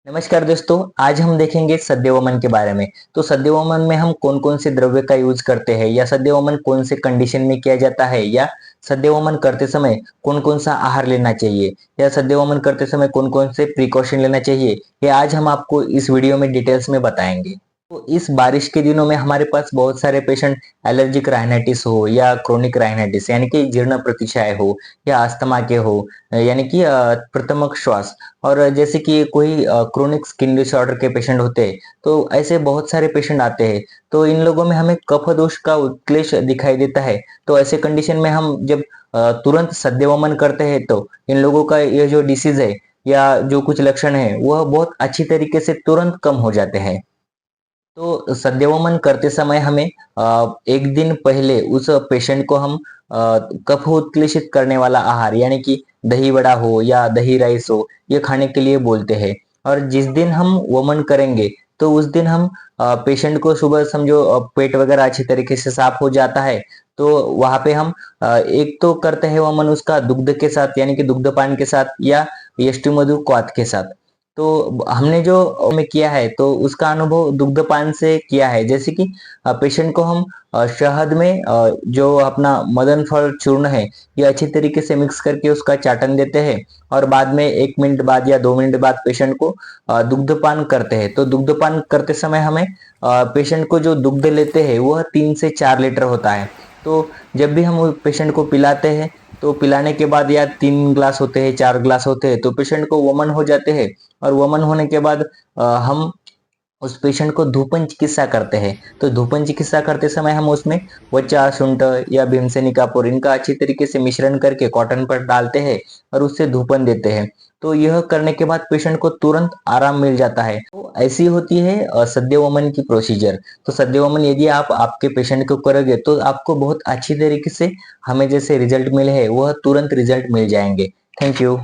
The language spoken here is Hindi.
नमस्कार दोस्तों, आज हम देखेंगे सद्यवमन के बारे में। तो सद्यवमन में हम कौन-कौन से द्रव्य का यूज करते हैं या सद्यवमन कौन से कंडीशन में किया जाता है या सद्यवमन करते समय कौन-कौन सा आहार लेना चाहिए या सद्यवमन करते समय कौन-कौन से प्रिकॉशन लेना चाहिए, ये आज हम आपको इस वीडियो में डिटेल्स में बताएंगे। तो इस बारिश के दिनों में हमारे पास बहुत सारे पेशेंट एलर्जिक राइनाइटिस हो या क्रोनिक राइनाइटिस यानी कि जीर्ण प्रतिशाय हो या अस्थमा के हो यानी कि प्रथमक श्वास और जैसे कि कोई क्रोनिक स्किन डिसऑर्डर के पेशेंट होते हैं, तो ऐसे बहुत सारे पेशेंट आते हैं। तो इन लोगों में हमें कफ दोष का उत्क्लेश दिखाई देता है। तो ऐसे कंडीशन में हम जब तुरंत सद्यवमन करते हैं तो इन लोगों का ये जो डिसीज है या जो कुछ लक्षण है वह बहुत अच्छी तरीके से तुरंत कम हो जाते हैं। तो सद्यवमन करते समय हमें एक दिन पहले उस पेशेंट को हम कफ उत्क्लेशित करने वाला आहार यानी कि दही वड़ा हो या दही राइस हो, ये खाने के लिए बोलते हैं। और जिस दिन हम वमन करेंगे तो उस दिन हम पेशेंट को सुबह समझो पेट वगैरह अच्छी तरीके से साफ हो जाता है, तो वहां पे हम एक तो करते हैं वमन उसका दुग्ध के साथ यानी कि दुग्धपान के साथ या यष्टिमधु क्वाथ के साथ। तो हमने जो में किया है तो उसका अनुभव दुग्धपान से किया है। जैसे कि पेशेंट को हम शहद में जो अपना मदन फल चूर्ण है ये अच्छी तरीके से मिक्स करके उसका चाटन देते हैं और बाद में 1 मिनट बाद या 2 मिनट बाद पेशेंट को दुग्धपान करते हैं। तो दुग्धपान करते समय हमें पेशेंट को जो दुग्ध लेते हैं वह 3 से 4 लीटर होता है। तो जब भी हम पेशेंट को पिलाते हैं तो पिलाने के बाद या 3 ग्लास होते हैं 4 ग्लास होते हैं तो पेशेंट को वमन हो जाते हैं। और वमन होने के बाद हम उस पेशेंट को धूपन चिकित्सा करते हैं। तो धूपन चिकित्सा करते समय हम उसमें वचा, शुंठ या भीमसेनी कापूर इनका अच्छी तरीके से मिश्रण करके कॉटन पर डालते हैं और उससे धूपन देते हैं। तो यह करने के बाद पेशेंट को तुरंत आराम मिल जाता है। तो ऐसी होती है सद्यवमन की प्रोसीजर। तो सद्यवमन यदि आप आपके पेशेंट को करोगे तो आपको बहुत अच्छी तरीके से हमें जैसे रिजल्ट मिले हैं वह तुरंत रिजल्ट मिल जाएंगे। Thank you.